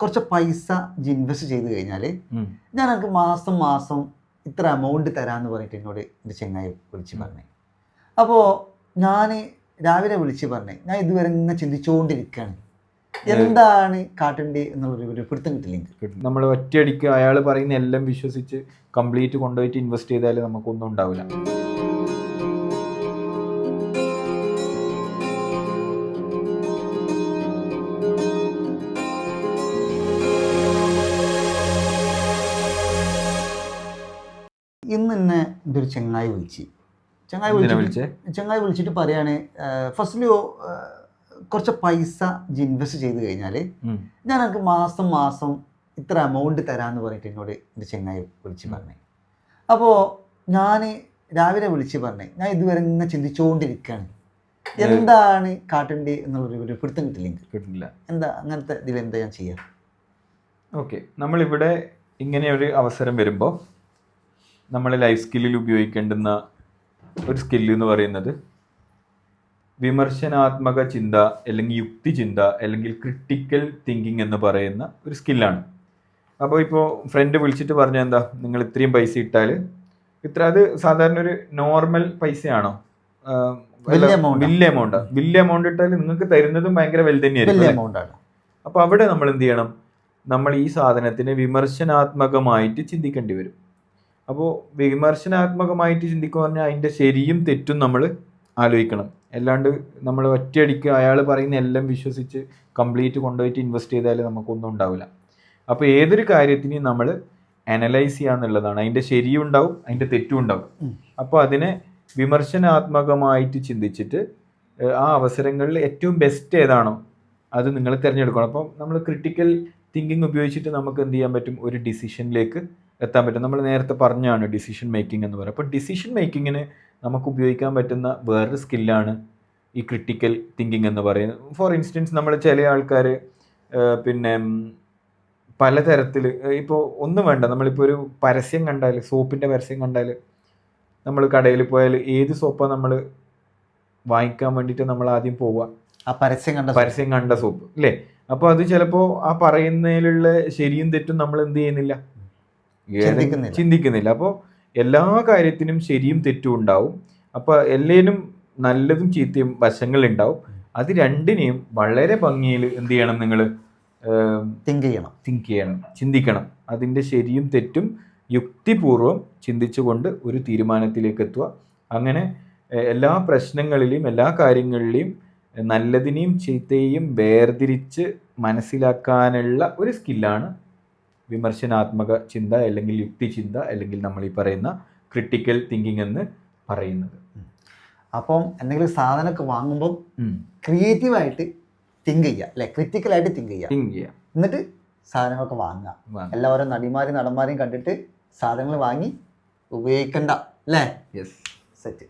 കുറച്ച് പൈസ ഇൻവെസ്റ്റ് ചെയ്ത് കഴിഞ്ഞാൽ ഞാൻ എനിക്ക് മാസം മാസം ഇത്ര എമൗണ്ട് തരാമെന്ന് പറഞ്ഞിട്ട് എന്നോട് എൻ്റെ ചെങ്ങായി വിളിച്ച് പറഞ്ഞു. അപ്പോൾ ഞാൻ രാവിലെ വിളിച്ച് പറഞ്ഞു, ഞാൻ ഇതുവരെ ഇങ്ങനെ ചിന്തിച്ചുകൊണ്ടിരിക്കുകയാണ് എന്താണ് കാട്ടേണ്ടത് എന്നുള്ളൊരു പിടുത്തം കിട്ടില്ലെങ്കിൽ. നമ്മൾ ഒറ്റയടിക്ക് അയാൾ പറയുന്ന എല്ലാം വിശ്വസിച്ച് കംപ്ലീറ്റ് കൊണ്ടുപോയിട്ട് ഇൻവെസ്റ്റ് ചെയ്താൽ നമുക്കൊന്നും ഉണ്ടാവില്ല. ഇന്ന് തന്നെ എൻ്റെ ഒരു ചെങ്ങായി വിളിച്ചിട്ട് പറയാണ്, ഫസ്റ്റിൽ കുറച്ച് പൈസ ഇൻവെസ്റ്റ് ചെയ്ത് കഴിഞ്ഞാൽ ഞാൻ എനിക്ക് മാസം മാസം ഇത്ര എമൗണ്ട് തരാമെന്ന് പറഞ്ഞിട്ട് എന്നോട് എൻ്റെ ചെങ്ങായി വിളിച്ച് പറഞ്ഞു. അപ്പോൾ ഞാൻ രാവിലെ വിളിച്ച് പറഞ്ഞു, ഞാൻ ഇതുവരെ ഇങ്ങനെ ചിന്തിച്ചുകൊണ്ടിരിക്കുകയാണ് എന്താണ് കാട്ടേണ്ടത് എന്നുള്ളൊരു പിടുത്തം കിട്ടില്ല. എന്താ അങ്ങനത്തെ ഇതിലെന്താ ഞാൻ ചെയ്യാം? ഓക്കെ, നമ്മളിവിടെ ഇങ്ങനെ ഒരു അവസരം വരുമ്പോൾ നമ്മൾ ലൈഫ് സ്കില്ലിൽ ഉപയോഗിക്കേണ്ടുന്ന ഒരു സ്കില്ല് എന്ന് പറയുന്നത് വിമർശനാത്മക ചിന്ത അല്ലെങ്കിൽ യുക്തി ചിന്ത അല്ലെങ്കിൽ ക്രിട്ടിക്കൽ തിങ്കിങ് എന്ന് പറയുന്ന ഒരു സ്കില്ലാണ്. അപ്പോൾ ഇപ്പോൾ ഫ്രണ്ട് വിളിച്ചിട്ട് പറഞ്ഞാൽ എന്താ, നിങ്ങൾ ഇത്രയും പൈസ ഇട്ടാൽ ഇത്ര, അത് സാധാരണ ഒരു നോർമൽ പൈസയാണോ? വലിയ എമൗണ്ട് ഇട്ടാൽ നിങ്ങൾക്ക് തരുന്നതും ഭയങ്കര വലുത് തന്നെയായിരിക്കും. അപ്പോൾ അവിടെ നമ്മൾ എന്ത് ചെയ്യണം? നമ്മൾ ഈ സാധനത്തിന് വിമർശനാത്മകമായിട്ട് ചിന്തിക്കേണ്ടി വരും. അപ്പോൾ വിമർശനാത്മകമായിട്ട് ചിന്തിക്കുക പറഞ്ഞാൽ അതിൻ്റെ ശരിയും തെറ്റും നമ്മൾ ആലോചിക്കണം. അല്ലാണ്ട് നമ്മൾ ഒറ്റയടിക്ക് അയാൾ പറയുന്ന എല്ലാം വിശ്വസിച്ച് കംപ്ലീറ്റ് കൊണ്ടുപോയിട്ട് ഇൻവെസ്റ്റ് ചെയ്താൽ നമുക്കൊന്നും ഉണ്ടാവില്ല. അപ്പോൾ ഏതൊരു കാര്യത്തിനെയും നമ്മൾ അനലൈസ് ചെയ്യുക എന്നുള്ളതാണ്. അതിൻ്റെ ശരിയും ഉണ്ടാവും, അതിൻ്റെ തെറ്റും ഉണ്ടാവും. അപ്പോൾ അതിനെ വിമർശനാത്മകമായിട്ട് ചിന്തിച്ചിട്ട് ആ അവസരങ്ങളിൽ ഏറ്റവും ബെസ്റ്റ് ഏതാണോ അത് നിങ്ങൾ തിരഞ്ഞെടുക്കണം. അപ്പം നമ്മൾ ക്രിട്ടിക്കൽ തിങ്കിങ് ഉപയോഗിച്ചിട്ട് നമുക്ക് എന്ത് ചെയ്യാൻ പറ്റും? ഒരു ഡിസിഷനിലേക്ക് എത്താൻ പറ്റും. നമ്മൾ നേരത്തെ പറഞ്ഞാണ് ഡിസിഷൻ മേക്കിംഗ് എന്ന് പറയുന്നത്. അപ്പോൾ ഡിസിഷൻ മേക്കിങ്ങിന് നമുക്ക് ഉപയോഗിക്കാൻ പറ്റുന്ന വേറൊരു സ്കില്ലാണ് ഈ ക്രിട്ടിക്കൽ തിങ്കിങ് എന്ന് പറയുന്നത്. ഫോർ ഇൻസ്റ്റൻസ്, നമ്മൾ ചില ആൾക്കാർ പിന്നെ പലതരത്തിൽ, ഇപ്പോൾ ഒന്നും വേണ്ട, നമ്മളിപ്പോൾ ഒരു പരസ്യം കണ്ടാൽ, സോപ്പിൻ്റെ പരസ്യം കണ്ടാൽ, നമ്മൾ കടയിൽ പോയാൽ ഏത് സോപ്പാണ് നമ്മൾ വാങ്ങിക്കാൻ വേണ്ടിയിട്ട് നമ്മൾ ആദ്യം പോവുക? ആ പരസ്യം കണ്ട സോപ്പ് അല്ലേ? അപ്പോൾ അത് ചിലപ്പോൾ ആ പറയുന്നതിലുള്ള ശരിയും തെറ്റും നമ്മൾ എന്ത് ചെയ്യുന്നില്ല, ചിന്തിക്കുന്നില്ല. അപ്പോൾ എല്ലാ കാര്യത്തിനും ശരിയും തെറ്റും ഉണ്ടാവും. അപ്പോൾ എല്ലാത്തിനും നല്ലതും ചീത്തയും വശങ്ങളുണ്ടാവും. അത് രണ്ടിനെയും വളരെ ഭംഗിയിൽ എന്ത് ചെയ്യണം? നിങ്ങൾ തിങ്ക് ചെയ്യണം, ചിന്തിക്കണം. അതിൻ്റെ ശരിയും തെറ്റും യുക്തിപൂർവം ചിന്തിച്ചുകൊണ്ട് ഒരു തീരുമാനത്തിലേക്ക് എത്തുക. അങ്ങനെ എല്ലാ പ്രശ്നങ്ങളിലെയും എല്ലാ കാര്യങ്ങളിലെയും നല്ലതിനെയും ചീത്തയെയും വേർതിരിച്ച് മനസ്സിലാക്കാനുള്ള ഒരു സ്കില്ലാണ് വിമർശനാത്മക ചിന്ത അല്ലെങ്കിൽ യുക്തി ചിന്ത അല്ലെങ്കിൽ നമ്മൾ ഈ പറയുന്ന ക്രിട്ടിക്കൽ തിങ്കിങ് എന്ന് പറയുന്നത്. അപ്പം എന്തെങ്കിലും സാധനമൊക്കെ വാങ്ങുമ്പോൾ ക്രിയേറ്റീവായിട്ട് തിങ്ക് ചെയ്യുക അല്ലെ, ക്രിറ്റിക്കലായിട്ട് തിങ്ക് ചെയ്യുക, എന്നിട്ട് സാധനങ്ങളൊക്കെ വാങ്ങുക. എല്ലാവരും നടന്മാരെയും കണ്ടിട്ട് സാധനങ്ങൾ വാങ്ങി ഉപയോഗിക്കണ്ട അല്ലേ? Yes, set.